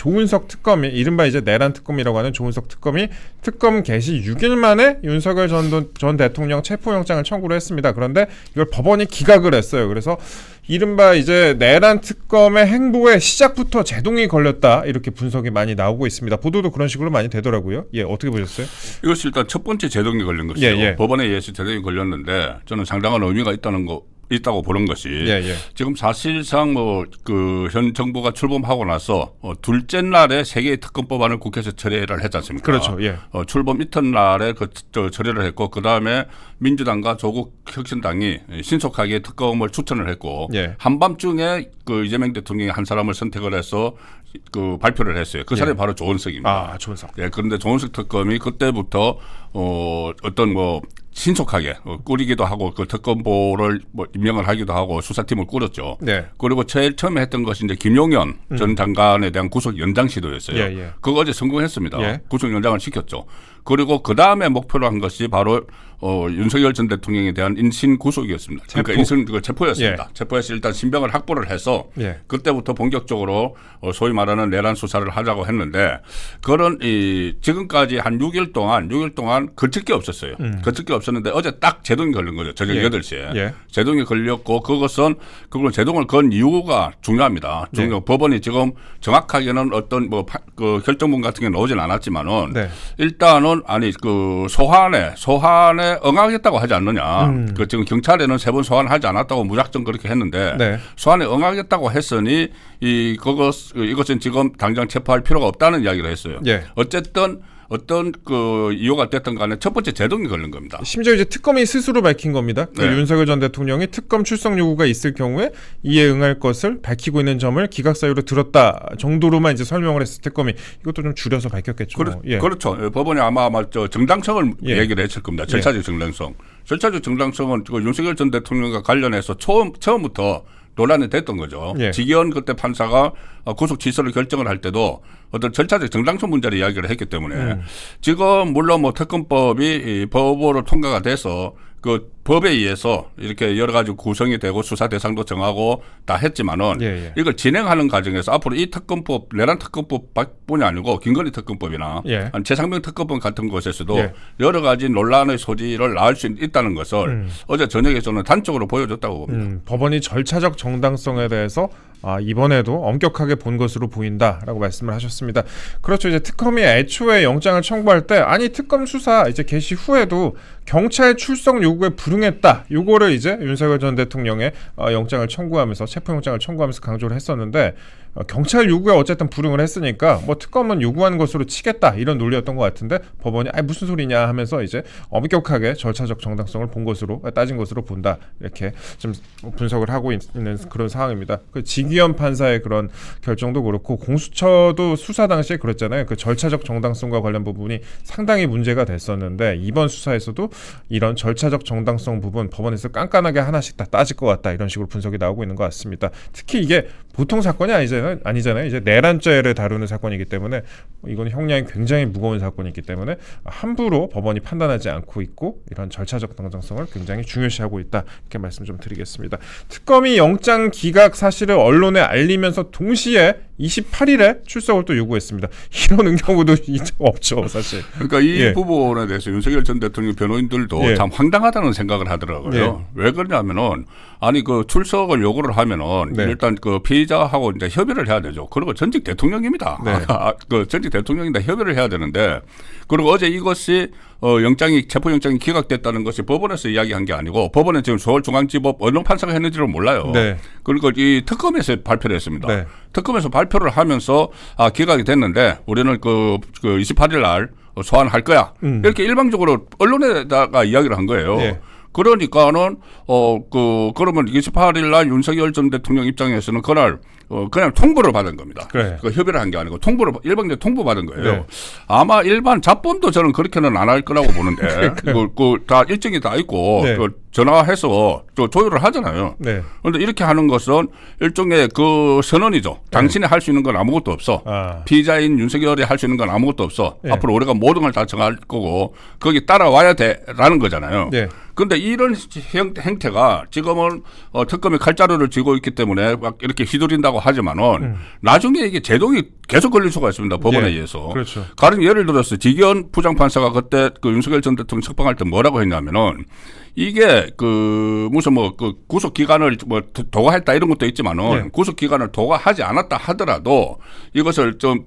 조은석 특검이 이른바 이제 내란 특검이라고 하는 조은석 특검이 특검 개시 6일 만에 윤석열 전 대통령 체포영장을 청구를 했습니다. 그런데 이걸 법원이 기각을 했어요. 그래서 이른바 이제 내란 특검의 행보에 시작부터 제동이 걸렸다 이렇게 분석이 많이 나오고 있습니다. 보도도 그런 식으로 많이 되더라고요. 예, 어떻게 보셨어요? 이것이 일단 첫 번째 제동이 걸린 것이죠. 법원에 의해서 제동이 걸렸는데 저는 상당한 의미가 있다고 보는 것이 지금 사실상 현 정부가 출범하고 나서 둘째 날에 세 개의 특검법안을 국회에서 처리를 했지 않습니까? 그렇죠. 출범 이튿날에 처리를 했고 그 다음에 민주당과 조국 혁신당이 신속하게 특검을 추천을 했고 한밤중에 그 이재명 대통령이 한 사람을 선택을 해서 그 발표를 했어요. 그 사람이 바로 조은석입니다. 조은석. 그런데 조은석 특검이 그때부터 어떤 신속하게 꾸리기도 하고 그 특검보를 임명을 하기도 하고 수사팀을 꾸렸죠. 그리고 제일 처음에 했던 것이 이제 김용현 전 장관에 대한 구속 연장 시도였어요. 그거 어제 성공했습니다. 구속 연장을 시켰죠. 그리고 그 다음에 목표로 한 것이 바로 윤석열 전 대통령에 대한 인신 구속이었습니다. 그러니까 인신 체포였습니다. 체포해서 일단 신병을 확보를 해서 그때부터 본격적으로 소위 말하는 내란 수사를 하자고 했는데 그런 지금까지 한 6일 동안 거칠 게 없었어요. 거칠 게 없었는데 어제 딱 제동이 걸린 거죠. 저녁 8시에. 제동이 걸렸고 그걸 제동을 건 이유가 중요합니다. 법원이 지금 정확하게는 어떤 그 결정문 같은 게 나오진 않았지만은 일단은 소환에 응하겠다고 하지 않느냐. 지금 경찰에는 3번 소환하지 않았다고 무작정 그렇게 했는데 소환에 응하겠다고 했으니 이것은 지금 당장 체포할 필요가 없다는 이야기를 했어요. 어쨌든 어떤 그 이유가 됐든 간에 첫 번째 제동이 걸린 겁니다. 심지어 이제 특검이 스스로 밝힌 겁니다. 윤석열 전 대통령이 특검 출석 요구가 있을 경우에 이에 응할 것을 밝히고 있는 점을 기각 사유로 들었다 정도로만 이제 설명을 했을 특검이 이것도 좀 줄여서 밝혔겠죠. 그렇죠. 법원이 아마 정당성을 얘기를 했을 겁니다. 절차적 정당성. 절차적 정당성은 윤석열 전 대통령과 관련해서 처음부터 논란이 됐던 거죠. 지기현 그때 판사가 구속 취소를 결정을 할 때도 어떤 절차적 정당성 문제를 이야기를 했기 때문에 지금 물론 특검법이 법으로 통과가 돼서 그 법에 의해서 이렇게 여러 가지 구성이 되고 수사 대상도 정하고 다 했지만은 이걸 진행하는 과정에서 앞으로 이 특검법, 내란 특검법뿐이 아니고 김건희 특검법이나 최상병 특검법 같은 것에서도 여러 가지 논란의 소지를 낳을 수 있다는 것을 어제 저녁에 저는 단적으로 보여줬다고 봅니다. 법원이 절차적 정당성에 대해서 이번에도 엄격하게 본 것으로 보인다라고 말씀을 하셨습니다. 그렇죠. 이제 특검이 애초에 영장을 청구할 때 특검 수사 이제 개시 후에도 경찰 출석 요구에 불응했다. 요거를 이제 윤석열 전 대통령의 영장을 청구하면서 체포영장을 청구하면서 강조를 했었는데 경찰 요구에 어쨌든 불응을 했으니까 특검은 요구한 것으로 치겠다 이런 논리였던 것 같은데 법원이 무슨 소리냐 하면서 이제 엄격하게 절차적 정당성을 본 것으로 따진 것으로 본다 이렇게 좀 분석을 하고 있는 그런 상황입니다. 그 지기현 판사의 그런 결정도 그렇고 공수처도 수사 당시에 그랬잖아요. 그 절차적 정당성과 관련 부분이 상당히 문제가 됐었는데 이번 수사에서도 이런 절차적 정당성 부분 법원에서 깐깐하게 하나씩 다 따질 것 같다 이런 식으로 분석이 나오고 있는 것 같습니다. 특히 이게 보통 사건이 아니잖아요. 이제 내란죄를 다루는 사건이기 때문에 이건 형량이 굉장히 무거운 사건이기 때문에 함부로 법원이 판단하지 않고 있고 이런 절차적 정당성을 굉장히 중요시하고 있다 이렇게 말씀 좀 드리겠습니다. 특검이 영장 기각 사실을 언론에 알리면서 동시에 28일에 출석을 또 요구했습니다. 이런 경우도 없죠, 사실. 그러니까 이 부분에 대해서 윤석열 전 대통령 변호인들도 참 황당하다는 생각을 하더라고요. 왜 그러냐면은 그 출석을 요구를 하면은 일단 그 피의자하고 이제 협의를 해야 되죠. 그리고 전직 대통령입니다. 그 전직 대통령인데 협의를 해야 되는데 그리고 어제 이것이 체포영장이 기각됐다는 것이 법원에서 이야기한 게 아니고 법원은 지금 서울중앙지법 어느 판사가 했는지를 몰라요. 그리고 이 특검에서 발표를 했습니다. 특검에서 발표를 하면서 기각이 됐는데 우리는 그 28일 날 소환할 거야. 이렇게 일방적으로 언론에다가 이야기를 한 거예요. 그러니까는 그러면 28일 날 윤석열 전 대통령 입장에서는 그날 그냥 통보를 받은 겁니다. 그 협의를 한 게 아니고 일방적으로 통보받은 거예요. 아마 일반 잡범도 저는 그렇게는 안 할 거라고 보는데 다 일정이 다 있고 전화해서 또 조율을 하잖아요. 네. 그런데 이렇게 하는 것은 일종의 그 선언이죠. 당신이 할 수 있는 건 아무것도 없어. 피의자인 윤석열이 할 수 있는 건 아무것도 없어. 네. 앞으로 우리가 모든 걸 다 정할 거고 거기 따라와야 돼라는 거잖아요. 네. 그런데 이런 행태가 지금은 특검이 칼자루를 쥐고 있기 때문에 막 이렇게 휘두른다고 하지만은 나중에 이게 제동이 계속 걸릴 수가 있습니다. 법원에 의해서. 그렇죠. 다른 예를 들어서 지기현 부장판사가 그때 그 윤석열 전 대통령 석방할 때 뭐라고 했냐면은 이게 그 무슨 뭐 그 구속 기간을 뭐 도과했다 이런 것도 있지만은 구속 기간을 도과하지 않았다 하더라도 이것을 좀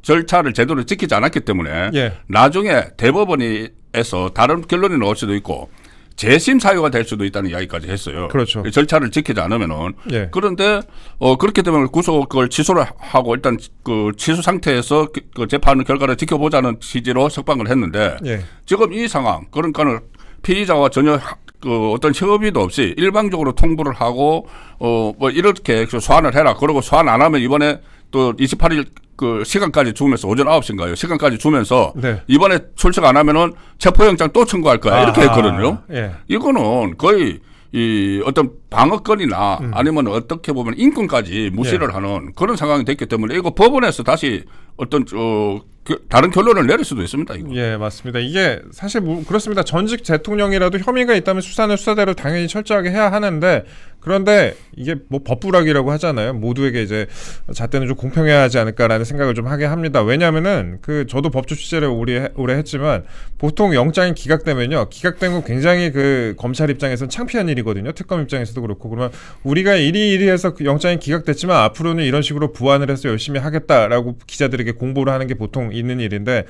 절차를 제대로 지키지 않았기 때문에 나중에 대법원에서 다른 결론이 나올 수도 있고 재심 사유가 될 수도 있다는 이야기까지 했어요. 그렇죠. 절차를 지키지 않으면은. 그런데 그렇기 때문에 구속을 취소를 하고 일단 그 취소 상태에서 그 재판 결과를 지켜보자는 취지로 석방을 했는데 지금 이 상황 그러니까는 피의자와 전혀 그 어떤 협의도 없이 일방적으로 통보를 하고 뭐 이렇게 소환을 해라. 그러고 소환 안 하면 이번에 또 28일 그 시간까지 주면서 오전 9시인가요? 시간까지 주면서 이번에 출석 안 하면은 체포영장 또 청구할 거야. 이렇게 했거든요. 이거는 거의 이 어떤 방어권이나 아니면 어떻게 보면 인권까지 무시를 하는 그런 상황이 됐기 때문에 이거 법원에서 다시 어떤 다른 결론을 내릴 수도 있습니다. 이거. 예, 맞습니다. 이게 사실 그렇습니다. 전직 대통령이라도 혐의가 있다면 수사는 수사대로 당연히 철저하게 해야 하는데 그런데 이게 뭐 법불락이라고 하잖아요. 모두에게 이제 잣대는 좀 공평해야 하지 않을까라는 생각을 좀 하게 합니다. 왜냐하면은 그 저도 법조 취재를 오래 했지만 보통 영장이 기각되면요, 기각된 건 굉장히 그 검찰 입장에서는 창피한 일이거든요. 특검 입장에서도 그렇고 그러면 우리가 이리해서 그 영장이 기각됐지만 앞으로는 이런 식으로 부안을 해서 열심히 하겠다라고 기자들에게 공보를 하는 게 보통 있는 일인데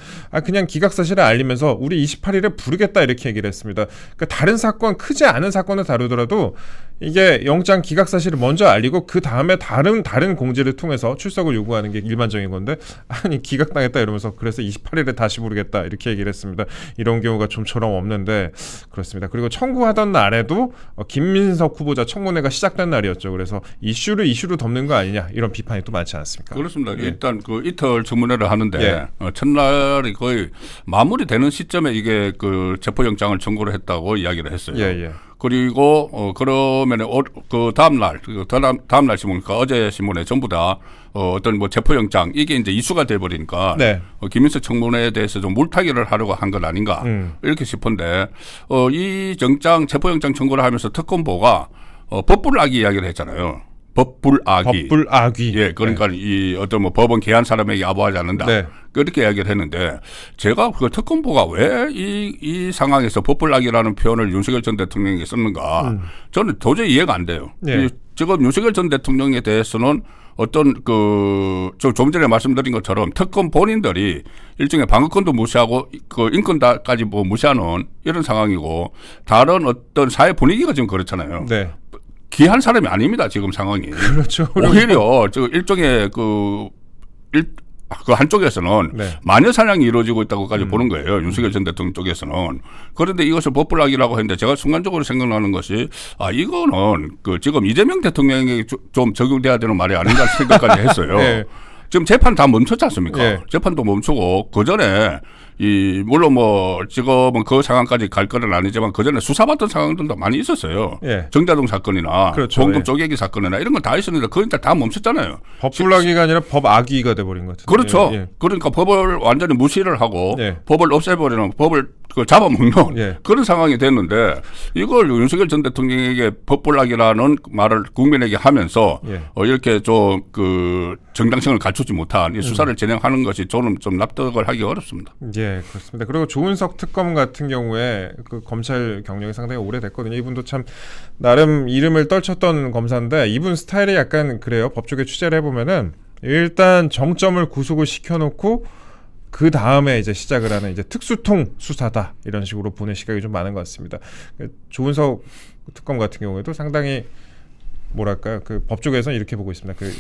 그냥 기각 사실을 알리면서 우리 28일에 부르겠다 이렇게 얘기를 했습니다. 그러니까 다른 사건 크지 않은 사건을 다루더라도 이게 영장 기각 사실을 먼저 알리고 그 다음에 다른 공지를 통해서 출석을 요구하는 게 일반적인 건데 아니 기각당했다 이러면서 그래서 28일에 다시 부르겠다 이렇게 얘기를 했습니다. 이런 경우가 좀처럼 없는데 그렇습니다. 그리고 청구하던 날에도 김민석 후보자 청문회가 시작된 날이었죠. 그래서 이슈로 덮는 거 아니냐 이런 비판이 또 많지 않습니까? 그렇습니다. 일단 그 이틀 청문회를 하는데 첫날이 거의 마무리되는 시점에 이게 그 체포영장을 청구를 했다고 이야기를 했어요. 그리고 그러면 그 다음날 신문과 어제 신문에 전부 다 어떤 뭐 체포영장 이게 이제 이슈가 돼버리니까 김민석 청문회에 대해서 좀 물타기를 하려고 한 건 아닌가 이렇게 싶은데 이 체포영장 청구를 하면서 특검보가 법불락이 이야기를 했잖아요. 법불악이. 예, 그러니까 이 어떤 뭐 법원 개한 사람에게 아부하지 않는다. 그렇게 이야기를 했는데 제가 그 특검보가 왜 이 상황에서 법불악이라는 표현을 윤석열 전 대통령에게 썼는가 저는 도저히 이해가 안 돼요. 지금 윤석열 전 대통령에 대해서는 어떤 좀 전에 말씀드린 것처럼 특검 본인들이 일종의 방어권도 무시하고 그 인권까지 뭐 무시하는 이런 상황이고 다른 어떤 사회 분위기가 지금 그렇잖아요. 귀한 사람이 아닙니다. 지금 상황이. 그렇죠. 오히려 일종의 그 한쪽에서는 마녀 사냥이 이루어지고 있다고까지 보는 거예요. 윤석열 전 대통령 쪽에서는. 그런데 이것을 법불락이라고 했는데 제가 순간적으로 생각나는 것이 이거는 그 지금 이재명 대통령에게 좀 적용돼야 되는 말이 아닌가 생각까지 했어요. 지금 재판 다 멈췄지 않습니까? 재판도 멈추고 그 전에 물론 뭐 지금은 그 상황까지 갈 건 아니지만 그 전에 수사받던 상황들도 많이 있었어요. 정자동 사건이나 공금 쪼개기 사건이나 이런 건 다 있었는데 그건 다 멈췄잖아요. 법불락이가 아니라 법악위가 돼버린 것 같아요. 그렇죠. 그러니까 법을 완전히 무시를 하고 법을 없애버리는 법을 잡아먹는 그런 상황이 됐는데 이걸 윤석열 전 대통령에게 법불락이라는 말을 국민에게 하면서 이렇게 좀 그 정당성을 갖추지 못한 이 수사를 진행하는 것이 저는 좀 납득을 하기 어렵습니다. 그렇습니다. 그리고 조은석 특검 같은 경우에 그 검찰 경력이 상당히 오래됐거든요. 이분도 참 나름 이름을 떨쳤던 검사인데 이분 스타일이 약간 그래요. 법조계 취재를 해보면은 일단 정점을 구속을 시켜놓고 그 다음에 이제 시작을 하는 이제 특수통 수사다 이런 식으로 보는 시각이 좀 많은 것 같습니다. 조은석 특검 같은 경우에도 상당히 뭐랄까요, 그 법조계에서는 이렇게 보고 있습니다. 그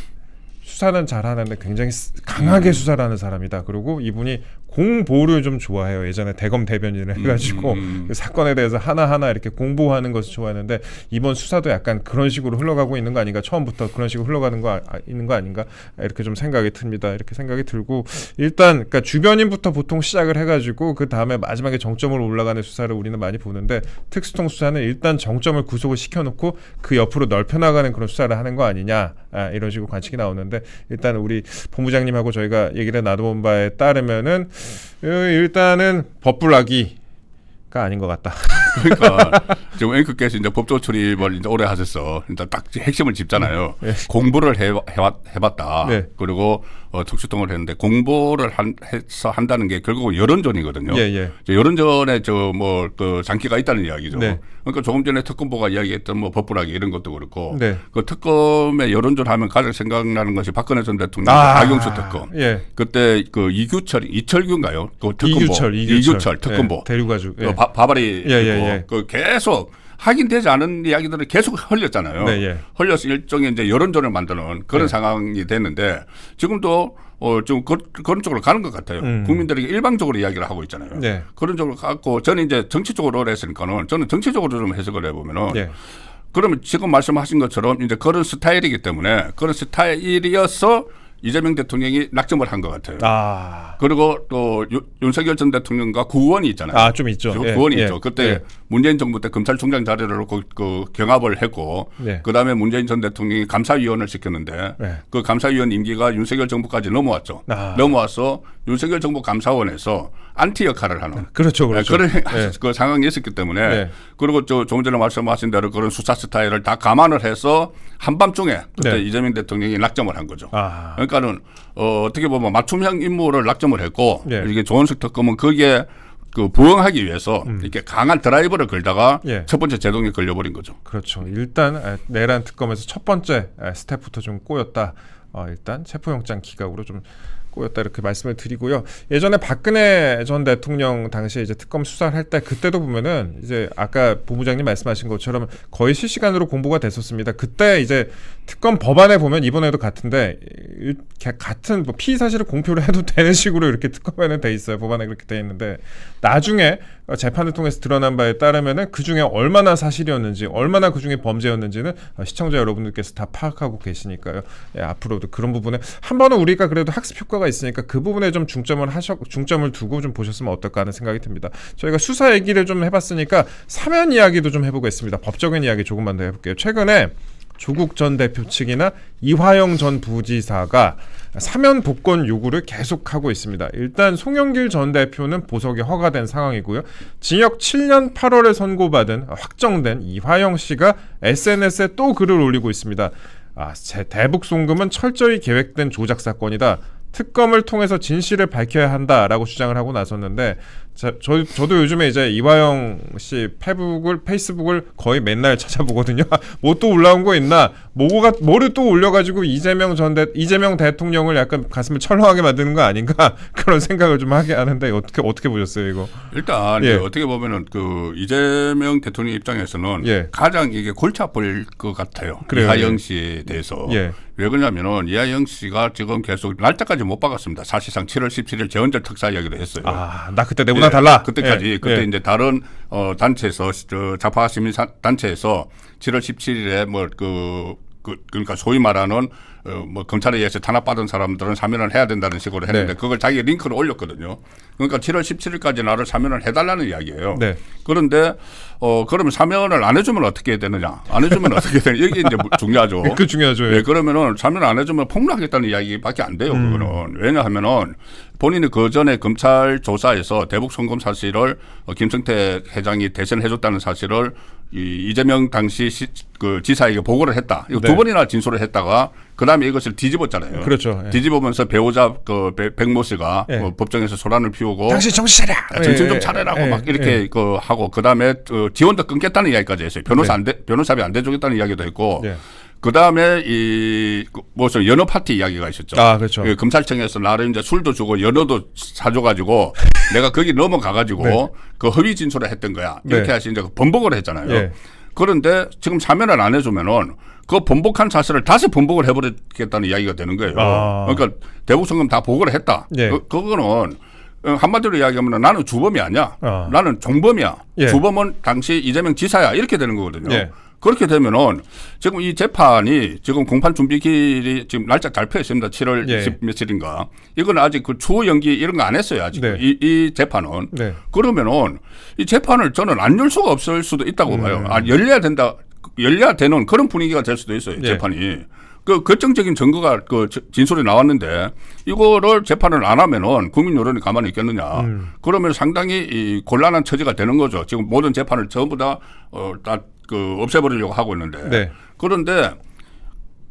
수사는 잘하는데 굉장히 강하게 수사를 하는 사람이다. 그리고 이분이 공보를 좀 좋아해요. 예전에 대검 대변인을 해가지고 그 사건에 대해서 하나하나 이렇게 공보하는 것을 좋아했는데 이번 수사도 약간 그런 식으로 흘러가고 있는 거 아닌가, 처음부터 그런 식으로 흘러가는 거 있는 거 아닌가, 이렇게 좀 생각이 듭니다. 이렇게 생각이 들고, 일단 그러니까 주변인부터 보통 시작을 해가지고 그 다음에 마지막에 정점으로 올라가는 수사를 우리는 많이 보는데, 특수통 수사는 일단 정점을 구속을 시켜놓고 그 옆으로 넓혀나가는 그런 수사를 하는 거 아니냐, 이런 식으로 관측이 나오는데, 일단 우리 본부장님하고 저희가 얘기를 나눠본 바에 따르면은 일단은 법불락이가 아닌 것 같다. 그러니까 지금 앵커께서 이제 법조 출입을 이제 오래 하셨어. 일단 딱 핵심을 짚잖아요. 네. 공부를 해봤다. 네. 그리고 특수통을 했는데 공부를 해서 한다는 게 결국은 여론전이거든요. 여론전에 그 장기가 있다는 이야기죠. 네. 그러니까 조금 전에 특검보가 이야기했던 뭐 법불락이 이런 것도 그렇고, 네. 그 특검의 여론전 하면 가장 생각나는 것이 박근혜 전 대통령 박영수 특검. 예. 그때 그 이철규인가요? 그 특검보. 이규철 특검보. 예. 대류가족. 예. 바바리. 예. 그 계속 확인되지 않은 이야기들을 계속 흘렸잖아요. 네, 예. 흘려서 일종의 이제 여론전을 만드는 그런 네. 상황이 됐는데, 지금도 좀 그런 쪽으로 가는 것 같아요. 국민들에게 일방적으로 이야기를 하고 있잖아요. 네. 그런 쪽으로 갖고, 저는 이제 정치적으로 오래 했으니까는 저는 정치적으로 좀 해석을 해보면은, 예. 그러면 지금 말씀하신 것처럼 이제 그런 스타일이기 때문에, 그런 스타일이어서 이재명 대통령이 낙점을 한 것 같아요. 그리고 또 윤석열 전 대통령과 구원이 있잖아요. 좀 있죠. 구원이 있죠. 그때 문재인 정부 때 검찰총장 자리를 놓고 그 경합을 했고, 그다음에 문재인 전 대통령이 감사위원을 시켰는데, 그 감사위원 임기가 윤석열 정부까지 넘어왔죠. 넘어와서 윤석열 정부 감사원에서 안티 역할을 하는. 그렇죠. 그런 그 상황이 있었기 때문에, 그리고 조금 전에 말씀하신 대로 그런 수사 스타일을 다 감안을 해서 한밤중에 그때 이재명 대통령이 낙점을 한 거죠. 그러니까는 어떻게 보면 맞춤형 인물을 낙점을 했고, 이게 조은석 특검은 거기에 그 부응하기 위해서 이렇게 강한 드라이버를 걸다가 첫 번째 제동에 걸려버린 거죠. 그렇죠. 일단 내란 특검에서 첫 번째 스텝부터 좀 꼬였다. 일단 체포영장 기각으로 좀 꼬였다, 이렇게 말씀을 드리고요. 예전에 박근혜 전 대통령 당시에 이제 특검 수사를 할 때, 그때도 보면은 이제 아까 본부장님 말씀하신 것처럼 거의 실시간으로 공보가 됐었습니다. 그때 이제 특검 법안에 보면 이번에도 같은데, 같은 뭐 피의 사실을 공표를 해도 되는 식으로 이렇게 특검에는 돼 있어요. 법안에 그렇게 돼 있는데, 나중에 재판을 통해서 드러난 바에 따르면은 그 중에 얼마나 사실이었는지, 얼마나 그 중에 범죄였는지는 시청자 여러분들께서 다 파악하고 계시니까요. 앞으로도 그런 부분에 한 번은 우리가 그래도 학습 효과가 있으니까 그 부분에 좀 중점을 두고 좀 보셨으면 어떨까 하는 생각이 듭니다. 저희가 수사 얘기를 좀 해봤으니까 사면 이야기도 좀 해보겠습니다. 법적인 이야기 조금만 더 해볼게요. 최근에 조국 전 대표 측이나 이화영 전 부지사가 사면 복권 요구를 계속하고 있습니다. 일단 송영길 전 대표는 보석이 허가된 상황이고요. 징역 7년 8월에 선고받은 확정된 이화영 씨가 SNS에 또 글을 올리고 있습니다. 제 대북 송금은 철저히 계획된 조작 사건이다. 특검을 통해서 진실을 밝혀야 한다라고 주장을 하고 나섰는데, 저도 요즘에 이제 이화영 씨 페이스북을 거의 맨날 찾아보거든요. 뭐 또 올라온 거 있나? 뭐를 또 올려가지고 이재명 대통령을 약간 가슴을 철렁하게 만드는 거 아닌가? 그런 생각을 좀 하게 하는데, 어떻게 보셨어요, 이거? 일단 어떻게 보면은 그 이재명 대통령 입장에서는 가장 이게 골치 아플 것 같아요. 그래요. 이화영 씨에 대해서. 왜 그러냐면은 이화영 씨가 지금 계속 날짜까지 못 박았습니다. 사실상 7월 17일 재헌절 특사 이야기를 했어요. 나 그때 내보다 달라. 그때까지. 그때 이제 다른 단체에서, 좌파 시민 단체에서 7월 17일에 그러니까 소위 말하는 뭐 검찰에 의해서 탄압받은 사람들은 사면을 해야 된다는 식으로 했는데, 그걸 자기 링크를 올렸거든요. 그러니까 7월 17일까지 나를 사면을 해달라는 이야기예요. 그런데 그러면 사면을 안 해주면 어떻게 해야 되느냐? 안 해주면 어떻게 해야 되느냐? 이게 이제 중요하죠. 그 중요하죠. 그러면은 사면 안 해주면 폭로하겠다는 이야기밖에 안 돼요. 그거는. 왜냐하면은 본인이 그 전에 검찰 조사에서 대북 송금 사실을 김성태 회장이 대신해줬다는 사실을 이재명 당시 그 지사에게 보고를 했다. 이거 두 번이나 진술을 했다가 그다음에 이것을 뒤집었잖아요. 그렇죠. 뒤집으면서 배우자 그 백모 씨가 법정에서 소란을 피우고, 당신 정신 차려, 정신 좀 차려라고 막 이렇게 하고, 그다음에 지원도 끊겠다는 이야기까지 했어요. 변호사비 안 대주겠다는 이야기도 했고. 그다음에 무슨 연어 파티 이야기가 있었죠. 그렇죠. 검찰청에서 나를 이제 술도 주고 연어도 사줘가지고 내가 거기 넘어가가지고 그 허위 진술을 했던 거야. 이렇게 해서 이제 번복을 했잖아요. 그런데 지금 사면을 안 해주면은 그 번복한 사실을 다시 번복을 해버리겠다는 이야기가 되는 거예요. 그러니까 대북 송금 다 보고를 했다. 그거는 한마디로 이야기하면 나는 주범이 아니야. 나는 종범이야. 예. 주범은 당시 이재명 지사야. 이렇게 되는 거거든요. 예. 그렇게 되면은 지금 이 재판이 지금 공판 준비기일이 지금 날짜 발표해 있습니다. 7월 예. 20 며칠인가. 이건 아직 그 추후 연기 이런 거 안 했어요. 아직 네. 이 재판은. 네. 그러면은 이 재판을 저는 안 열 수가 없을 수도 있다고 봐요. 열려야 된다. 열려야 되는 그런 분위기가 될 수도 있어요. 예. 재판이. 그 결정적인 증거가 그 진술이 나왔는데 이거를 재판을 안 하면은 국민 여론이 가만히 있겠느냐. 그러면 상당히 이 곤란한 처지가 되는 거죠. 지금 모든 재판을 전부 다 없애버리려고 하고 있는데. 네. 그런데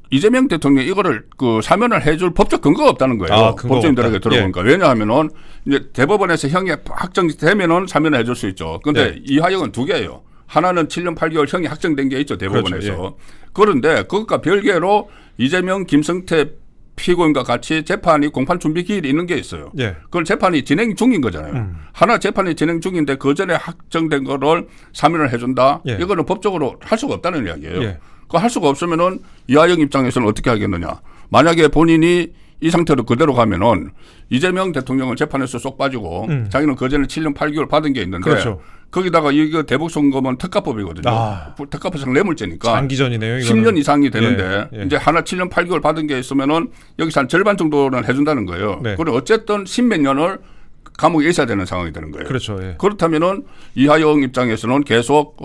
이재명 대통령이 이거를 그 사면을 해줄 법적 근거가 없다는 거예요. 법조인들에게 들어보니까. 예. 왜냐하면은 이제 대법원에서 형이 확정되면은 사면을 해줄 수 있죠. 그런데 네. 이화영은 두 개예요. 하나는 7년 8개월 형이 확정된 게 있죠. 대법원에서. 그렇죠. 예. 그런데 그것과 별개로 이재명, 김성태 피고인과 같이 재판이 공판 준비 기일이 있는 게 있어요. 예. 그건 재판이 진행 중인 거잖아요. 하나 재판이 진행 중인데 그 전에 확정된 거를 사면을 해준다. 예. 이거는 법적으로 할 수가 없다는 이야기예요. 예. 그 할 수가 없으면은 이하영 입장에서는 어떻게 하겠느냐. 만약에 본인이 이 상태로 그대로 가면은 이재명 대통령은 재판에서 쏙 빠지고 자기는 그 전에 7년 8개월 받은 게 있는데 그렇죠. 거기다가 이거 대북송금은 특가법이거든요. 특가법상 뇌물죄니까. 장기전이네요. 이거는. 10년 이상이 되는데 예. 이제 하나 7년 8개월 받은 게 있으면은 여기서 한 절반 정도는 해준다는 거예요. 네. 그리고 어쨌든 10몇 년을 감옥에 있어야 되는 상황이 되는 거예요. 그렇죠. 예. 그렇다면은 이하영 입장에서는 계속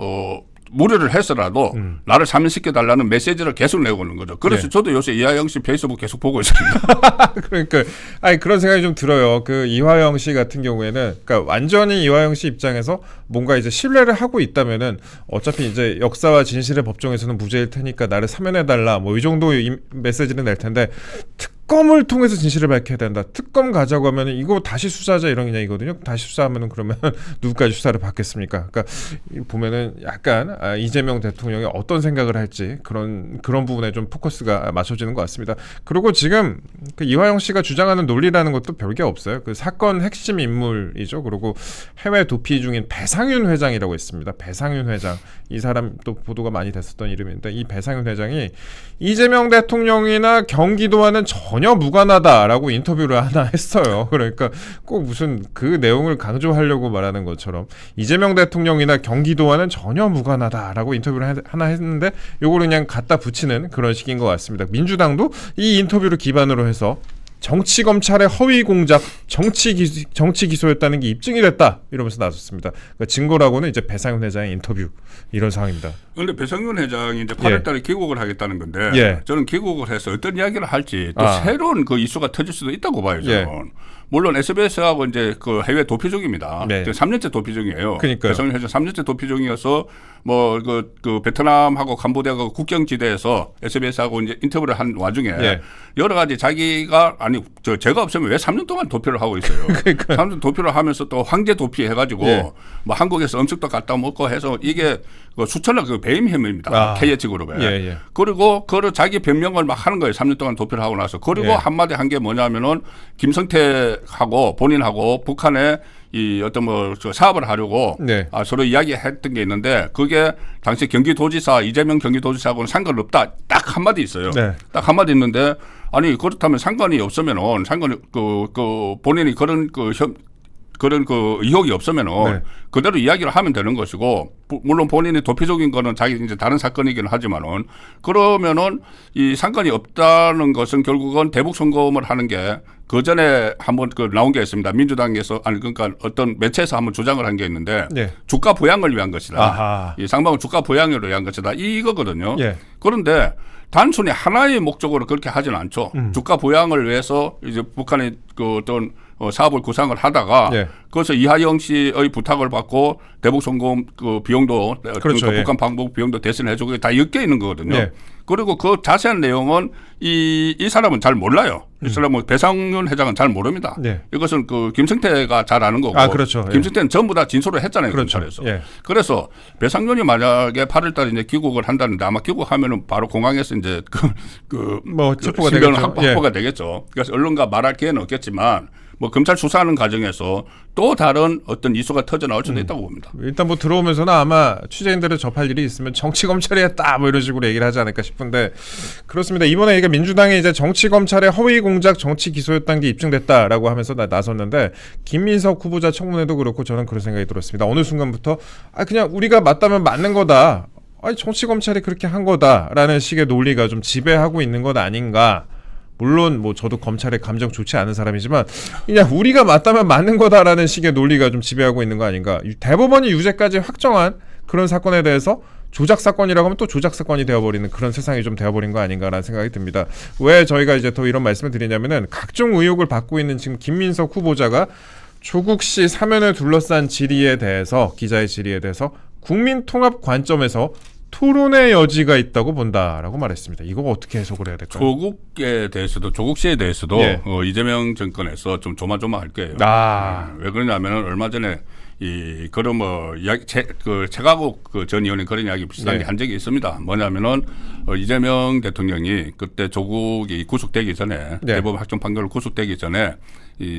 무리를 해서라도 나를 사면시켜 달라는 메시지를 계속 내고 있는 거죠. 그래서 네. 저도 요새 이하영 씨 페이스북 계속 보고 있습니다. 그러니까 아니 그런 생각이 좀 들어요. 그 이화영 씨 같은 경우에는 그러니까 완전히 이화영 씨 입장에서 뭔가 이제 신뢰를 하고 있다면은 어차피 이제 역사와 진실의 법정에서는 무죄일 테니까 나를 사면해 달라 뭐 이 정도 메시지는 낼 텐데 특검을 통해서 진실을 밝혀야 된다. 특검 가자고 하면은 이거 다시 수사하자 이런 이야기거든요. 다시 수사하면은 그러면 누구까지 수사를 받겠습니까? 그러니까 보면은 약간 이재명 대통령이 어떤 생각을 할지 그런 부분에 좀 포커스가 맞춰지는 것 같습니다. 그리고 지금 그 이화영 씨가 주장하는 논리라는 것도 별게 없어요. 그 사건 핵심 인물이죠. 그리고 해외 도피 중인 배상윤 회장이라고 있습니다. 배상윤 회장 이 사람 또 보도가 많이 됐었던 이름인데 이 배상윤 회장이 이재명 대통령이나 경기도와는 전혀 무관하다라고 인터뷰를 하나 했어요. 그러니까 꼭 무슨 그 내용을 강조하려고 말하는 것처럼 이재명 대통령이나 경기도와는 전혀 무관하다라고 인터뷰를 하나 했는데 요거를 그냥 갖다 붙이는 그런 식인 것 같습니다. 민주당도 이 인터뷰를 기반으로 해서 정치 검찰의 허위 공작, 정치 기소였다는 게 입증이 됐다 이러면서 나섰습니다. 그러니까 증거라고는 이제 배상윤 회장의 인터뷰 이런 상황입니다. 그런데 배상윤 회장이 이제 8월달에 귀국을 하겠다는 건데 예. 저는 귀국을 해서 어떤 이야기를 할지 또 새로운 그 이슈가 터질 수도 있다고 봐요. 저는. 예. 물론 SBS하고 이제 그 해외 도피 중입니다. 네. 3년째 도피 중이에요. 그러니까요. 배상윤 회장 3년째 도피 중이어서 뭐 그 베트남하고 캄보디아가 국경지대에서 SBS하고 이제 인터뷰를 한 와중에 예. 여러 가지 자기가 제가 없으면 왜 3년 동안 도피를 하고 있어요. 그러니까. 3년 도피를 하면서 또 황제 도피 해가지고 예. 뭐 한국에서 음식도 갖다 먹고 해서 이게 그 수천억 그 배임 혐의입니다. KH 그룹에. 예. 그리고 그걸 자기 변명을 막 하는 거예요. 3년 동안 도피를 하고 나서. 그리고 예. 한마디 한 게 뭐냐면은 김성태하고 본인하고 북한에 이 어떤 뭐 사업을 하려고 네. 서로 이야기했던 게 있는데 그게 당시 경기도지사 이재명 경기도지사하고는 상관없다. 딱 한마디 있어요. 네. 딱 한마디 있는데 아니 그렇다면 상관이 없으면은 상관이 본인이 그런 의혹이 없으면은 네. 그대로 이야기를 하면 되는 것이고 물론 본인이 도피적인 거는 자기 이제 다른 사건이긴 하지만은 그러면은 이 상관이 없다는 것은 결국은 대북 송금을 하는 게 그 전에 한번 나온 게 있습니다. 민주당에서 그러니까 어떤 매체에서 한번 주장을 한 게 있는데 네. 주가 부양을 위한 것이다. 아하. 이 상방은 주가 부양을 위한 것이다. 이거거든요. 예. 그런데 단순히 하나의 목적으로 그렇게 하지는 않죠. 주가 부양을 위해서 이제 북한의 그 어떤 사업을 구상을 하다가 예. 그래서 이하영 씨의 부탁을 받고 대북 송금 그 비용도 그렇죠. 그러니까 예. 북한 방북 비용도 대신해주고 다 엮여 있는 거거든요. 예. 그리고 그 자세한 내용은 이 사람은 잘 몰라요. 이 사람은 배상윤 회장은 잘 모릅니다. 네. 이것은 그 김성태가 잘 아는 거고. 그렇죠. 예. 김성태는 전부 다 진술을 했잖아요. 그렇죠. 검찰에서. 예. 그래서 배상윤이 만약에 8월달에 이제 귀국을 한다는데 아마 귀국하면은 바로 공항에서 이제 뭐 체포가 신변 되겠죠. 확보가 되겠죠. 그래서 언론과 말할 기회는 없겠지만 뭐 검찰 수사하는 과정에서 또 다른 어떤 이슈가 터져 나올 수도 있다고 봅니다. 일단 뭐 들어오면서는 아마 취재인들을 접할 일이 있으면 정치 검찰이 했다 뭐 이런 식으로 얘기를 하지 않을까 싶은데 그렇습니다. 이번에 이게 민주당이 이제 정치 검찰의 허위 공작 정치 기소였다는 게 입증됐다라고 하면서 나섰는데 김민석 후보자 청문회도 그렇고 저는 그런 생각이 들었습니다. 어느 순간부터 그냥 우리가 맞다면 맞는 거다. 정치 검찰이 그렇게 한 거다라는 식의 논리가 좀 지배하고 있는 것 아닌가. 물론 뭐 저도 검찰의 감정 좋지 않은 사람이지만 그냥 우리가 맞다면 맞는 거다라는 식의 논리가 좀 지배하고 있는 거 아닌가. 대법원이 유죄까지 확정한 그런 사건에 대해서 조작 사건이라고 하면 또 조작 사건이 되어버리는 그런 세상이 좀 되어버린 거 아닌가라는 생각이 듭니다. 왜 저희가 이제 더 이런 말씀을 드리냐면은 각종 의혹을 받고 있는 지금 김민석 후보자가 조국 씨 사면을 둘러싼 질의에 대해서 기자의 질의에 대해서 국민 통합 관점에서 토론의 여지가 있다고 본다라고 말했습니다. 이거 어떻게 해석을 해야 될까요? 조국에 대해서도 조국 씨에 대해서도 예. 이재명 정권에서 좀 조마조마할 거예요. 왜 그러냐면은 얼마 전에 그런 뭐 이야기 최가국 전 의원이 그런 이야기 비슷하게 한 적이 있습니다. 뭐냐면은 이재명 대통령이 그때 조국이 구속되기 전에 대법원 확정 판결로 구속되기 전에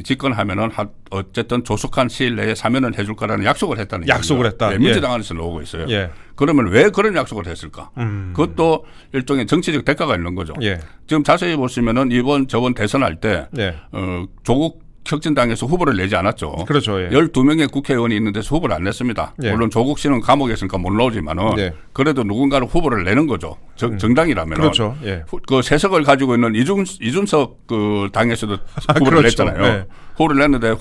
집권하면은 어쨌든 조속한 시일 내에 사면을 해줄 거라는 약속을 했다는 약속을 했다. 민주당 안에서 나오고 있어요. 그러면 왜 그런 약속을 했을까? 그것도 일종의 정치적 대가가 있는 거죠. 지금 자세히 보시면은 저번 대선할 때 조국 혁신당에서 후보를 내지 않았죠. 그렇죠. 12명의 국회의원이 있는 데서 후보를 안 냈습니다. 물론 조국 씨는 감옥에 있으니까 못 나오지만은 그래도 누군가를 후보를 내는 거죠. 정당이라면. 그렇죠. 그 세석을 가지고 있는 이준석 당에서도 후보를 그렇죠. 냈잖아요. 후보를 냈는데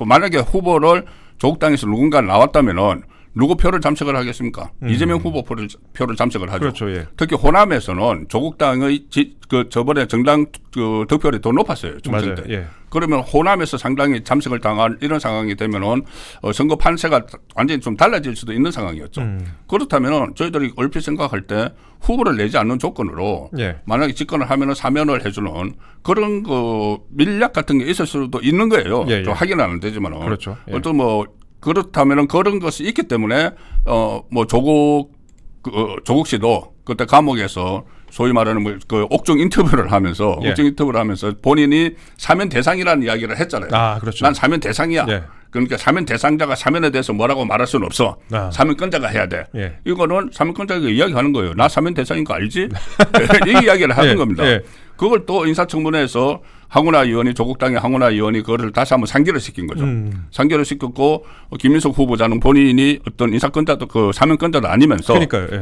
만약에 후보를 조국당에서 누군가 나왔다면은 누구 표를 잠식을 하겠습니까? 이재명 후보 표를 잠식을 하죠. 그렇죠. 특히 호남에서는 조국당의 저번에 정당 득표율이 더 높았어요. 중선 때. 그러면 호남에서 상당히 잠식을 당한 이런 상황이 되면은 선거 판세가 완전히 좀 달라질 수도 있는 상황이었죠. 그렇다면은 저희들이 얼핏 생각할 때 후보를 내지 않는 조건으로 만약에 집권을 하면은 사면을 해주는 그런 밀약 같은 게 있을 수도 있는 거예요. 좀 확인은 안 되지만은. 그렇죠. 어떤 그렇다면은 그런 것이 있기 때문에 뭐 조국 씨도 그때 감옥에서 소위 말하는 옥중 인터뷰를 하면서 본인이 사면 대상이라는 이야기를 했잖아요. 그렇죠. 난 사면 대상이야. 그러니까 사면 대상자가 사면에 대해서 뭐라고 말할 수는 없어. 사면권자가 해야 돼. 이거는 사면권자가 이야기하는 거예요. 나 사면 대상인 거 알지? 이 이야기를 하는 겁니다. 그걸 또 인사청문회에서 조국당의 황운하 의원이 그거를 다시 한번 상기를 시킨 거죠. 상기를 시켰고 김민석 후보자는 본인이 어떤 인사권자도 사면권자도 아니면서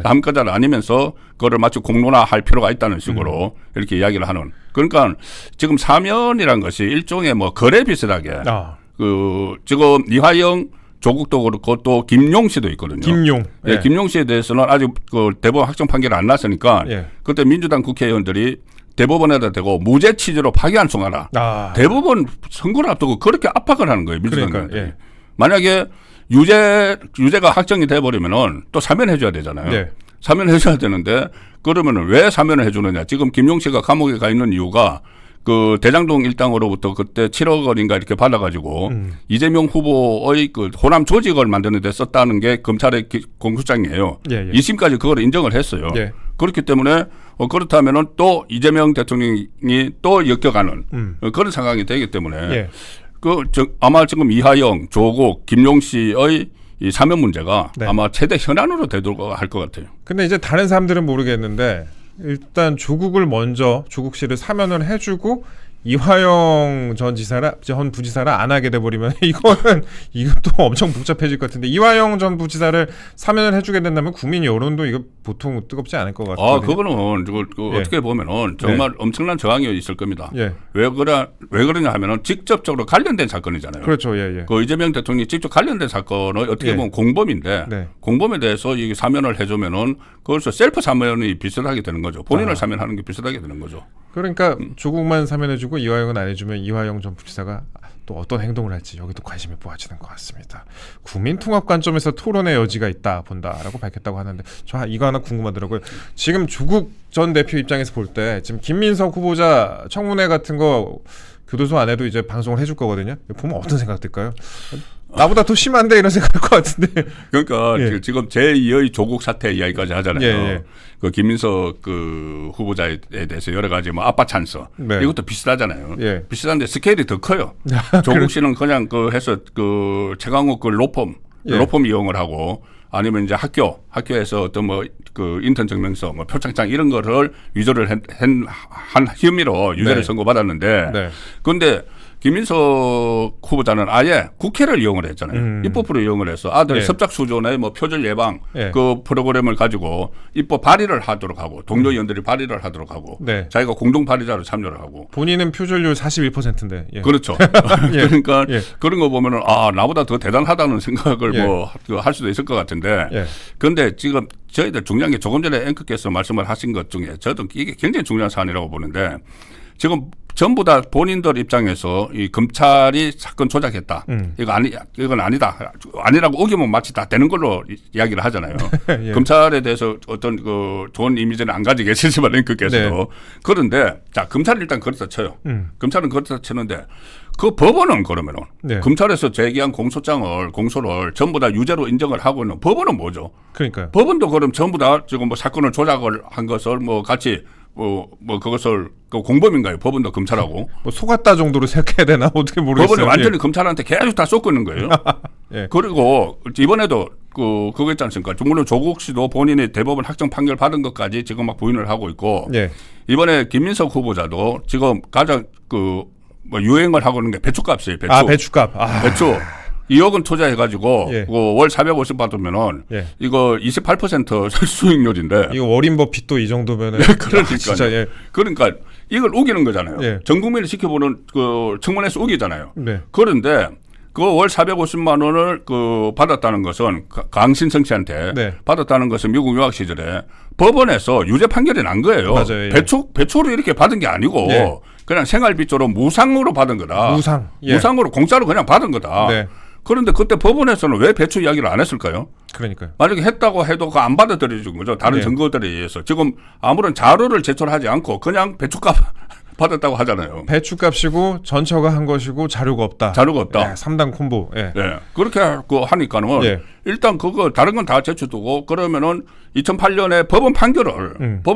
사면권자도 아니면서 그거를 마치 공론화할 필요가 있다는 식으로 이렇게 이야기를 하는. 그러니까 지금 사면이란 것이 일종의 거래 비슷하게 지금 이화영 조국도 그렇고 또 김용 씨도 있거든요. 김용 씨에 대해서는 아직 대법원 확정 판결이 안 났으니까 그때 민주당 국회의원들이 대법원에다 대고 무죄 취지로 파기환송하라. 대법원 선거를 앞두고 그렇게 압박을 하는 거예요. 민주당. 만약에 유죄가 확정이 돼버리면은 또 사면해줘야 되잖아요. 사면해줘야 되는데 그러면은 왜 사면을 해주느냐. 지금 김용 씨가 감옥에 가 있는 이유가 대장동 일당으로부터 그때 7억 원인가 이렇게 받아가지고 이재명 후보의 호남 조직을 만드는 데 썼다는 게 검찰의 공소장이에요. 2심까지 그걸 인정을 했어요. 그렇기 때문에 그렇다면은 또 이재명 대통령이 또 엮여가는 그런 상황이 되기 때문에 아마 지금 이하영, 조국, 김용 씨의 이 사면 문제가 아마 최대 현안으로 되도록 할 것 같아요. 근데 이제 다른 사람들은 모르겠는데 일단 조국 씨를 사면을 해주고 이화영 전 부지사를 안 하게 돼버리면 이것도 엄청 복잡해질 것 같은데 이화영 전 부지사를 사면을 해주게 된다면 국민 여론도 이거 보통 뜨겁지 않을 것 같아요. 그거는 어떻게 보면은 정말 엄청난 저항이 있을 겁니다. 왜 그러냐 하면은 직접적으로 관련된 사건이잖아요. 그렇죠. 이재명 대통령이 직접 관련된 사건을 어떻게 보면 공범인데 공범에 대해서 이 사면을 해주면은 그것을 셀프 사면이 비슷하게 되는 거죠. 본인을 사면하는 게 비슷하게 되는 거죠. 그러니까 조국만 사면해주고 이화영은 안 해주면 이화영 전 부지사가 또 어떤 행동을 할지 여기도 관심이 모아지는 것 같습니다. 국민 통합 관점에서 토론의 여지가 있다 본다라고 밝혔다고 하는데 저 이거 하나 궁금하더라고요. 지금 조국 전 대표 입장에서 볼 때 지금 김민석 후보자 청문회 같은 거 교도소 안에도 이제 방송을 해줄 거거든요. 보면 어떤 생각 들까요? 나보다 더 심한데 이런 생각할 것 같은데. 그러니까 예. 지금 제2의 조국 사태 이야기까지 하잖아요. 예, 예. 그 김민석 그 후보자에 대해서 여러 가지 뭐 아빠 찬스 네. 이것도 비슷하잖아요. 예. 비슷한데 스케일이 더 커요. 조국 씨는 그냥 그 해서 그 최강욱 그 로펌 예. 로펌 이용을 하고 아니면 이제 학교에서 어떤 뭐 그 인턴 증명서 뭐 표창장 이런 거를 위조를 한 혐의로 유죄를 네. 선고받았는데 네. 그런데 김민석 후보자는 아예 국회를 이용을 했잖아요. 입법부를 이용을 해서 아들 예. 섭작수존의 뭐 표절 예방 예. 그 프로그램을 가지고 입법 발의를 하도록 하고 동료 의원들이 발의를 하도록 하고 네. 자기가 공동 발의자로 참여를 하고 본인은 표절률 41%인데. 예. 그렇죠. 예. 그러니까 예. 그런 거 보면은 아 나보다 더 대단하다는 생각을 예. 뭐 할 수도 있을 것 같은데 예. 그런데 지금 저희들 중요한 게 조금 전에 앵커께서 말씀을 하신 것 중에 저도 이게 굉장히 중요한 사안이라고 보는데 지금 전부 다 본인들 입장에서 이 검찰이 사건 조작했다. 이건 아니라고 우기면 마치 다 되는 걸로 이야기를 하잖아요. 예. 검찰에 대해서 어떤 그 좋은 이미지는 안 가지고 계시지만 앵커께서도 네. 그런데 자 검찰은 일단 그렇다 쳐요. 검찰은 그렇다 치는데 그 법원은 그러면은 네. 검찰에서 제기한 공소를 전부 다 유죄로 인정을 하고 있는 법원은 뭐죠? 그러니까요. 법원도 그럼 전부 다 지금 뭐 사건을 조작을 한 것을 뭐 같이 뭐 그것을 그 공범인가요? 법원도 검찰하고. 뭐 속았다 정도로 생각해야 되나 어떻게 모르겠어요. 법원이 완전히 검찰한테 계속 다 쏟고 있는 거예요. 예. 그리고 이번에도 그거 있지 않습니까? 물론 조국 씨도 본인이 대법원 확정 판결 받은 것까지 지금 막 부인을 하고 있고 예. 이번에 김민석 후보자도 지금 가장 뭐 유행을 하고 있는 게 배추값이에요. 배추. 아 배추값. 아. 배추. 2억 원 투자해가지고 예. 월 450 받으면은 예. 이거 28% 수익률인데. 이거 월인법 빚도 이 정도면은. 그러니까 진짜 예. 그러니까 이걸 우기는 거잖아요. 예. 전 국민을 지켜보는 그 청문회에서 우기잖아요. 네. 그런데 그 월 450만 원을 받았다는 것은 강신성 씨한테 네. 받았다는 것은 미국 유학 시절에 법원에서 유죄 판결이 난 거예요. 맞아요. 예. 배초로 이렇게 받은 게 아니고 예. 그냥 생활비조로 무상으로 받은 거다. 무상. 예. 무상으로 공짜로 그냥 받은 거다. 네. 그런데 그때 법원에서는 왜 배추 이야기를 안 했을까요? 그러니까요. 만약에 했다고 해도 그거 안 받아들여준 거죠. 다른 네. 증거들에 의해서. 지금 아무런 자료를 제출하지 않고 그냥 배추값 받았다고 하잖아요. 배추값이고 전처가 한 것이고 자료가 없다. 자료가 없다. 예, 3단 콤보. 예. 네. 그렇게 하니까는 예. 일단 다른 건 다 제출두고 그러면은 2008년에 법원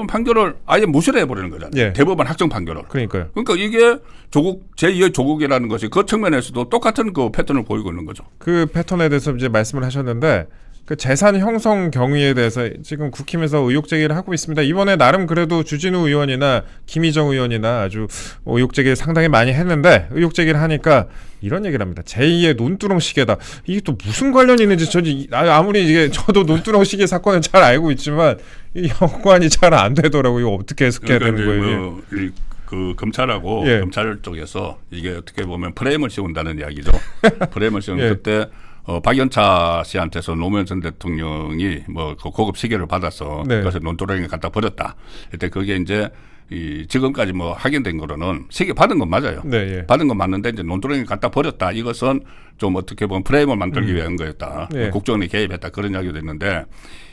판결을 아예 무시를 해버리는 거잖아요. 예. 대법원 확정 판결을. 그러니까요. 그러니까 이게 제2의 조국이라는 것이 그 측면에서도 똑같은 그 패턴을 보이고 있는 거죠. 그 패턴에 대해서 이제 말씀을 하셨는데 그 재산 형성 경위에 대해서 지금 국힘에서 의혹 제기를 하고 있습니다. 이번에 나름 그래도 주진우 의원이나 김희정 의원이나 아주 의혹 제기를 상당히 많이 했는데 의혹 제기를 하니까 이런 얘기를 합니다. 제2의 논두렁 시계다. 이게 또 무슨 관련이 있는지 아무리 이게 저도 논두렁 시계 사건은 잘 알고 있지만 이 연관이 잘 안 되더라고요. 이거 어떻게 해석해야 그러니까 되는 거예요? 그 검찰하고 예. 검찰 쪽에서 이게 어떻게 보면 프레임을 씌운다는 이야기죠. 프레임을 씌우는 예. 그때 박연차 씨한테서 노무현 전 대통령이 뭐 그 고급 시계를 받아서 네. 그것을 논두렁에 갖다 버렸다. 그때 그게 이제 지금까지 뭐 확인된 거로는 시계 받은 건 맞아요. 네, 예. 받은 건 맞는데 이제 논두렁에 갖다 버렸다. 이것은 좀 어떻게 보면 프레임을 만들기 위한 거였다. 예. 국정원이 개입했다. 그런 이야기도 있는데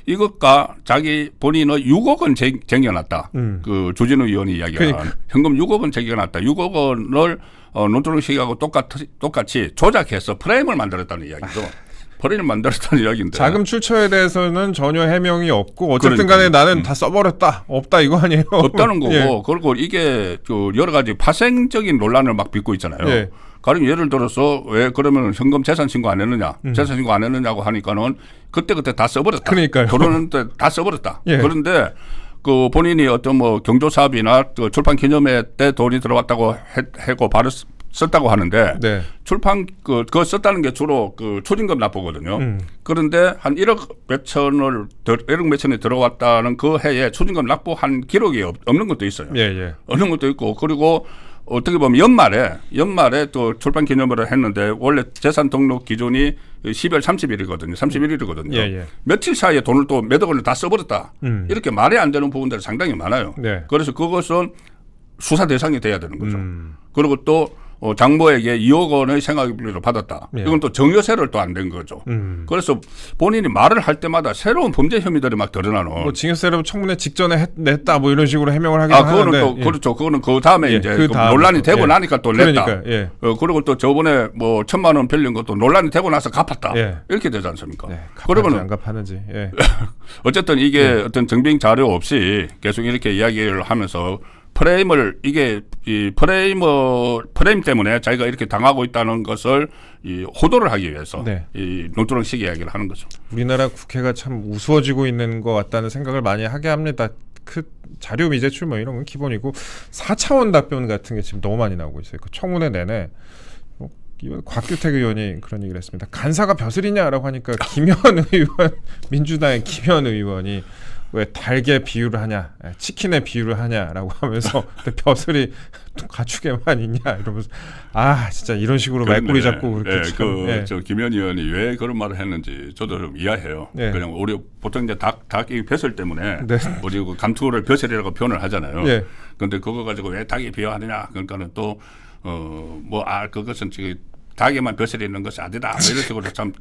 이것과 자기 본인의 6억 원 쟁여놨다. 그 주진우 의원이 이야기한 그러니까. 현금 6억 원 쟁여놨다. 6억 원을 논두렁 시계하고 똑같이 조작해서 프레임을 만들었다는 이야기죠. 프레임을 만들었다는 이야기인데. 자금 출처에 대해서는 전혀 해명이 없고 어쨌든 그러니까요. 간에 나는 다 써버렸다. 없다 이거 아니에요? 없다는 거고 예. 그리고 이게 그 여러 가지 파생적인 논란을 막 빚고 있잖아요. 예. 가령 예를 들어서 왜 그러면 현금 재산 신고 안 했느냐, 재산 신고 안 했느냐고 하니까는 그때 다 써버렸다. 그러니까요. 결혼했는데 다 써버렸다. 예. 그런데 그 본인이 어떤 뭐 경조 사업이나 그 출판 기념회 때 돈이 들어왔다고 하고 바로 썼다고 하는데 네. 출판 그거 썼다는 게 주로 그 초징금 납부거든요. 그런데 한 1억 몇천이 들어왔다는 그 해에 초징금 납부한 기록이 없는 것도 있어요. 예, 예. 없는 것도 있고 그리고 어떻게 보면 연말에 또 출판 기념회를 했는데 원래 재산 등록 기준이 12월 30일이거든요. 31일이거든요. 예, 예. 며칠 사이에 돈을 또 몇억 원을 다 써버렸다. 이렇게 말이 안 되는 부분들이 상당히 많아요. 네. 그래서 그것은 수사 대상이 돼야 되는 거죠. 그리고 또 장모에게 2억 원의 생활비를 받았다. 예. 이건 또 정여세를 또 안 된 거죠. 그래서 본인이 말을 할 때마다 새로운 범죄 혐의들이 막 드러나는. 뭐 징역세를 청문회 직전에 냈다 뭐 이런 식으로 해명을 하기도 그거는 하는데. 또 그렇죠. 그거는 그 다음에 예, 이제 그 다음에 논란이 또, 되고 나니까 또 냈다. 그러니까, 예. 그리고 또 저번에 뭐 1,000만 원 빌린 것도 논란이 되고 나서 갚았다. 예. 이렇게 되지 않습니까? 네, 그러면 안 갚았는지. 예. 어쨌든 이게 어떤 증빙 자료 없이 계속 이렇게 이야기를 하면서 프레임을 이게 이 프레임 때문에 자기가 이렇게 당하고 있다는 것을 이 호도를 하기 위해서 네. 이 논두렁식 이야기를 하는 거죠. 우리나라 국회가 참 우스워지고 있는 것 같다는 생각을 많이 하게 합니다. 그 자료 미제출 뭐 이런 건 기본이고 4차원 답변 같은 게 지금 너무 많이 나오고 있어요. 그 청문회 내내 곽규택 의원이 그런 얘기를 했습니다. 간사가 벼슬이냐라고 하니까 김현 의원, 민주당의 김현 의원이 왜 달게 비유를 하냐, 치킨에 비유를 하냐라고 하면서 벼슬이 가축에만 있냐 이러면서 진짜 이런 식으로 말꼬리 잡고 그렇게 저 김현 의원이 왜 그런 말을 했는지 저도 좀 이해해요. 예. 그냥 우리 보통 이제 닭이 벼슬 때문에 네. 우리 그 감투를 벼슬이라고 표현을 하잖아요. 예. 그런데 그거 가지고 왜 닭이 비유하느냐 그러니까는 또 그것은 지금 닭에만 벼슬이 있는 것이 아니다. 뭐 이런 식으로 참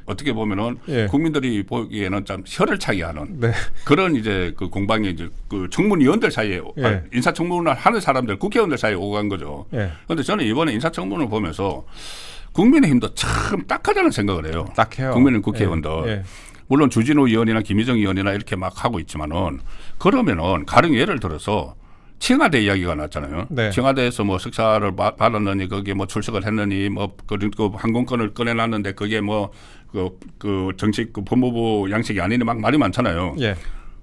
어떻게 보면은 예. 국민들이 보기에는 참 혀를 차게 하는 네. 그런 이제 그 공방이 이제 그 청문위원들 사이에 예. 인사청문을 하는 사람들 국회의원들 사이에 오고 간 거죠. 예. 그런데 저는 이번에 인사청문을 보면서 국민의힘도 참 딱하다는 생각을 해요. 딱해요. 국민의힘 국회의원들. 예. 물론 주진우 의원이나 김희정 의원이나 이렇게 막 하고 있지만은 그러면은 가령 예를 들어서 청와대 이야기가 났잖아요. 네. 청와대에서 뭐 석사를 받았느니 거기에 뭐 출석을 했느니 그 항공권을 꺼내놨는데 그게 그 정식 법무부 양식이 아니니 막 말이 많잖아요. 예.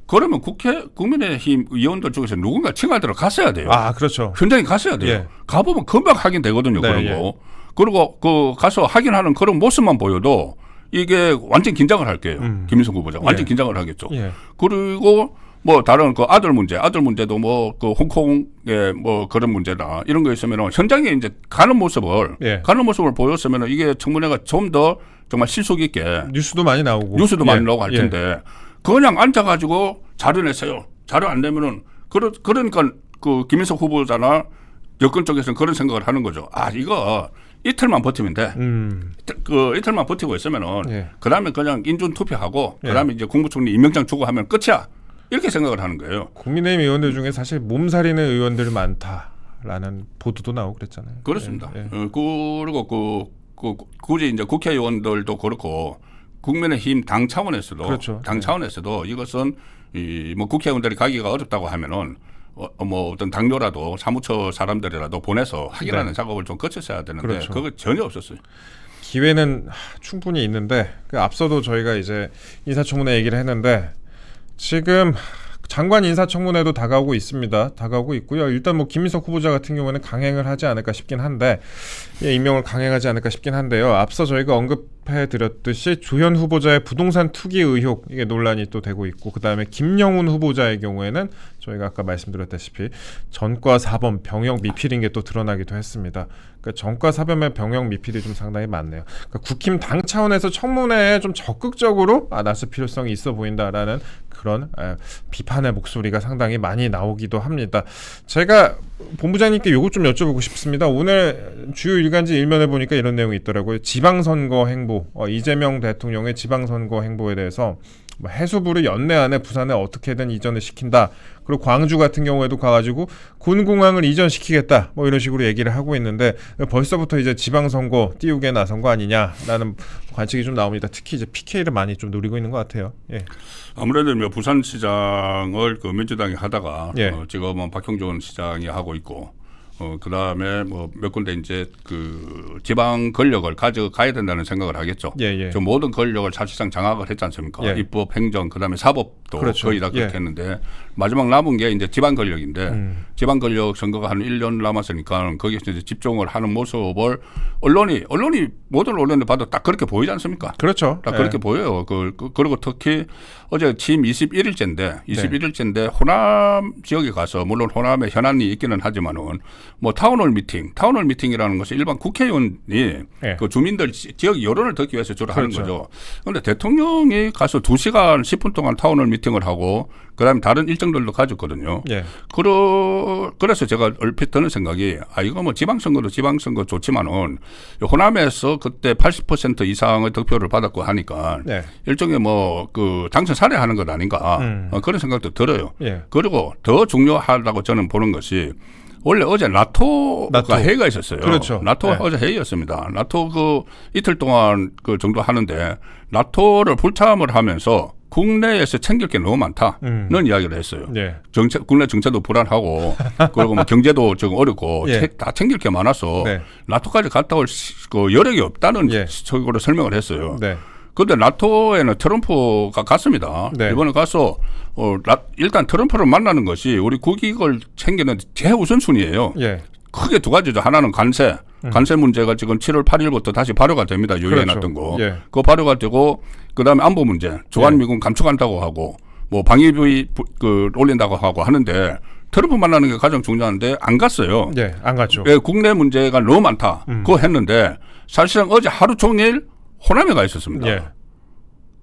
그러면 국민의힘 의원들 중에서 누군가 청와대로 갔어야 돼요. 그렇죠. 현장에 갔어야 돼요. 예. 가보면 금방 확인되거든요. 네, 그런 예. 거. 그리고 가서 확인하는 그런 모습만 보여도 이게 완전 긴장을 할 거예요. 김인성 후보자 완전 예. 긴장을 하겠죠. 예. 그리고 뭐 다른 그 아들 문제도 뭐 그 홍콩의 뭐 그런 문제다 이런 거 있으면은 현장에 이제 가는 모습을 보였으면은 이게 청문회가 좀 더 정말 실속 있게 뉴스도 많이 나오고 많이 나오고 할 텐데 그냥 앉아가지고 자료 냈어요. 자료 안 내면은 그러니까 그 김인석 후보자나 여권 쪽에서는 그런 생각을 하는 거죠. 이거 이틀만 버티면 돼. 그 이틀만 버티고 있으면은 그다음에 그냥 인준 투표하고 그다음에 이제 국무총리 임명장 주고 하면 끝이야. 이렇게 생각을 하는 거예요. 국민의힘 의원들 중에 사실 몸살이는 의원들 많다라는 보도도 나오고 그랬잖아요. 그렇습니다. 예. 그리고 굳이 이제 국회의원들도 그렇고 국민의힘 당 차원에서도 그렇죠. 차원에서도 이것은 뭐 국회의원들이 가기가 어렵다고 하면은 뭐 어떤 당뇨라도 사무처 사람들이라도 보내서 확인하는 작업을 좀 거쳤어야 되는데 그렇죠. 그거 전혀 없었어요. 기회는 충분히 있는데 앞서도 저희가 이제 인사청문회 얘기를 했는데 지금 장관 인사청문회도 다가오고 있습니다. 다가오고 있고요. 일단 뭐 김민석 후보자 같은 경우에는 강행을 하지 않을까 싶긴 한데 임명을 강행하지 않을까 싶긴 한데요. 앞서 저희가 언급해드렸듯이 조현 후보자의 부동산 투기 의혹 이게 논란이 또 되고 있고 그다음에 김영훈 후보자의 경우에는 저희가 아까 말씀드렸다시피 전과 사범 병역 미필인 게 또 드러나기도 했습니다. 그러니까 전과 사범의 병역 미필이 좀 상당히 많네요. 그러니까 국힘 당 차원에서 청문회에 좀 적극적으로 나설 필요성이 있어 보인다라는 그런 비판의 목소리가 상당히 많이 나오기도 합니다. 제가 본부장님께 요거 좀 여쭤보고 싶습니다. 오늘 주요 일간지 일면에 보니까 이런 내용이 있더라고요. 지방선거 행보, 이재명 대통령의 지방선거 행보에 대해서 해수부를 연내 안에 부산에 어떻게든 이전을 시킨다. 그리고 광주 같은 경우에도 가가지고 군공항을 이전시키겠다. 뭐 이런 식으로 얘기를 하고 있는데 벌써부터 이제 지방선거 띄우게 나선 거 아니냐라는 관측이 좀 나옵니다. 특히 이제 PK를 많이 좀 노리고 있는 것 같아요. 예. 아무래도 부산시장을 그 민주당이 하다가 예. 지금은 박형준 시장이 하고 있고 그다음에 뭐 몇 군데 이제 그 지방 권력을 가져가야 된다는 생각을 하겠죠. 예. 저 모든 권력을 사실상 장악을 했지 않습니까? 예. 입법, 행정, 그다음에 사법도 그렇죠. 거의 다 그렇게 했는데 마지막 남은 게 이제 지방 권력인데 지방 권력 선거가 한 1년 남았으니까 거기서 이제 집중을 하는 모습을 언론이 모든 언론을 봐도 딱 그렇게 보이지 않습니까? 그렇죠. 딱 그렇게 보여요. 그리고 특히 어제 취임 21일째인데 호남 지역에 가서 물론 호남에 현안이 있기는 하지만은 뭐 타운홀 미팅이라는 것이 일반 국회의원이 그 주민들 지역 여론을 듣기 위해서 주로 하는 거죠. 그런데 대통령이 가서 2시간 10분 동안 타운홀 미팅을 하고 그다음에 다른 일정들도 가졌거든요. 예. 그래서 제가 얼핏 드는 생각이 이거 뭐 지방선거도 지방선거 좋지만은 호남에서 그때 80% 이상의 득표를 받았고 하니까 네. 일종의 뭐 그 당선 살해하는 것 아닌가 그런 생각도 들어요. 예. 그리고 더 중요하다고 저는 보는 것이 원래 어제 나토가 회의가 있었어요. 그렇죠. 나토가 네. 어제 회의였습니다. 나토 그 이틀 동안 그 정도 하는데 나토를 불참을 하면서 국내에서 챙길 게 너무 많다는 이야기를 했어요. 예. 국내 정체도 불안하고 그리고 뭐 경제도 좀 어렵고 예. 다 챙길 게 많아서 네. 나토까지 갔다 올 그 여력이 없다는 예. 식으로 설명을 했어요. 네. 그런데 나토에는 트럼프가 갔습니다. 네. 이번에 가서 일단 트럼프를 만나는 것이 우리 국익을 챙기는 최우선순위예요. 예. 크게 두 가지죠. 하나는 관세. 관세 문제가 지금 7월 8일부터 다시 발효가 됩니다. 유예해놨던 그렇죠. 거. 예. 그거 발효가 되고 그다음에 안보 문제. 주한미군 감축한다고 하고 뭐 방위비 올린다고 하고 하는데 트럼프 만나는 게 가장 중요한데 안 갔어요. 예. 안 갔죠. 예, 국내 문제가 너무 많다. 그거 했는데 사실상 어제 하루 종일 호남에 가 있었습니다. 예.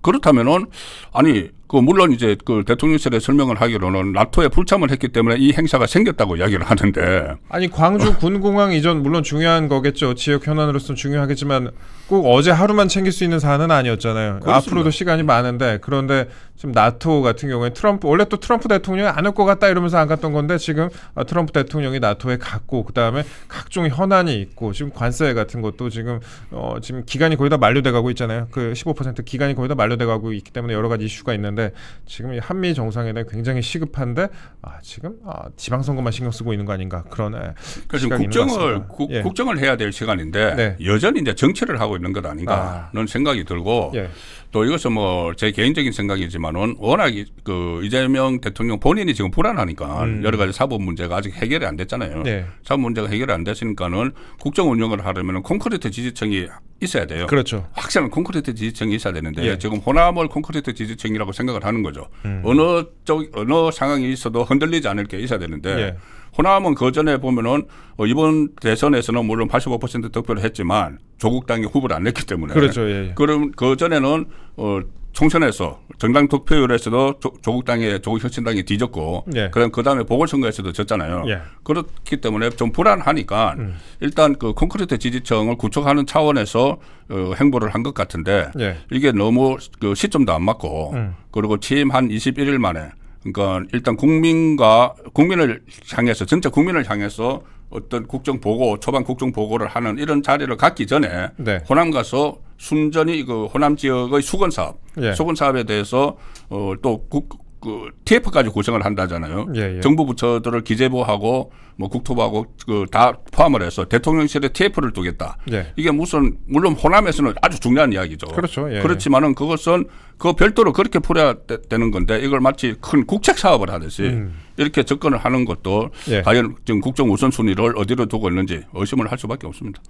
그렇다면은 아니 물론 이제 그 대통령실에 설명을 하기로는 나토에 불참을 했기 때문에 이 행사가 생겼다고 이야기를 하는데 아니 광주 군공항 이전 물론 중요한 거겠죠. 지역 현안으로서는 중요하겠지만 꼭 어제 하루만 챙길 수 있는 사안은 아니었잖아요. 그렇습니다. 앞으로도 시간이 많은데 그런데 지금 나토 같은 경우에 원래 또 트럼프 대통령이 안 올 것 같다 이러면서 안 갔던 건데 지금 트럼프 대통령이 나토에 갔고 그다음에 각종 현안이 있고 지금 관세 같은 것도 지금 기간이 거의 다 만료돼 가고 있잖아요. 그 15% 기간이 거의 다 만료돼 가고 있기 때문에 여러 가지 이슈가 있는데 지금 이 한미 정상회담 굉장히 시급한데 지금 지방선거만 신경 쓰고 있는 거 아닌가 그런 그래서 시각이 있는 것 같습니다. 예. 국정을 해야 될 시간인데 네. 여전히 이제 정치를 하고 있는 것 아닌가는 생각이 들고 예. 또 이것은 뭐 제 개인적인 생각이지만은 워낙 그 이재명 대통령 본인이 지금 불안하니까 여러 가지 사법 문제가 아직 해결이 안 됐잖아요. 네. 사법 문제가 해결이 안 됐으니까는 국정 운영을 하려면 콘크리트 지지층이 있어야 돼요. 그렇죠. 확실한 콘크리트 지지층이 있어야 되는데 예. 지금 호남을 콘크리트 지지층이라고 생각을 하는 거죠. 어느 상황이 있어도 흔들리지 않을 게 있어야 되는데 예. 호남은 그 전에 보면은 이번 대선에서는 물론 85% 득표를 했지만 조국 당이 후보를 안 냈기 때문에 그렇죠. 예. 그럼 그 전에는 총선에서 정당 득표율에서도 조국 혁신당이 뒤졌고 예. 그럼 그 다음에 보궐선거에서도 졌잖아요. 예. 그렇기 때문에 좀 불안하니까 일단 그 콘크리트 지지층을 구축하는 차원에서 행보를 한 것 같은데 예. 이게 너무 그 시점도 안 맞고 그리고 취임 한 21일 만에 그러니까 일단 국민을 향해서 전체 국민을 향해서 어떤 국정보고 초반 국정보고를 하는 이런 자리를 갖기 전에 네. 호남 가서 순전히 그 호남 지역의 수건 사업, 예. 수건 사업에 대해서 또 TF까지 구성을 한다잖아요. 예. 정부 부처들을 기재부하고 뭐 국토부하고 다 포함을 해서 대통령실에 TF를 두겠다. 예. 이게 물론 호남에서는 아주 중요한 이야기죠. 그렇죠. 예. 그렇지만은 그것은 그 별도로 그렇게 풀어야 되는 건데 이걸 마치 큰 국책 사업을 하듯이 이렇게 접근을 하는 것도 예. 과연 지금 국정 우선순위를 어디로 두고 있는지 의심을 할 수밖에 없습니다.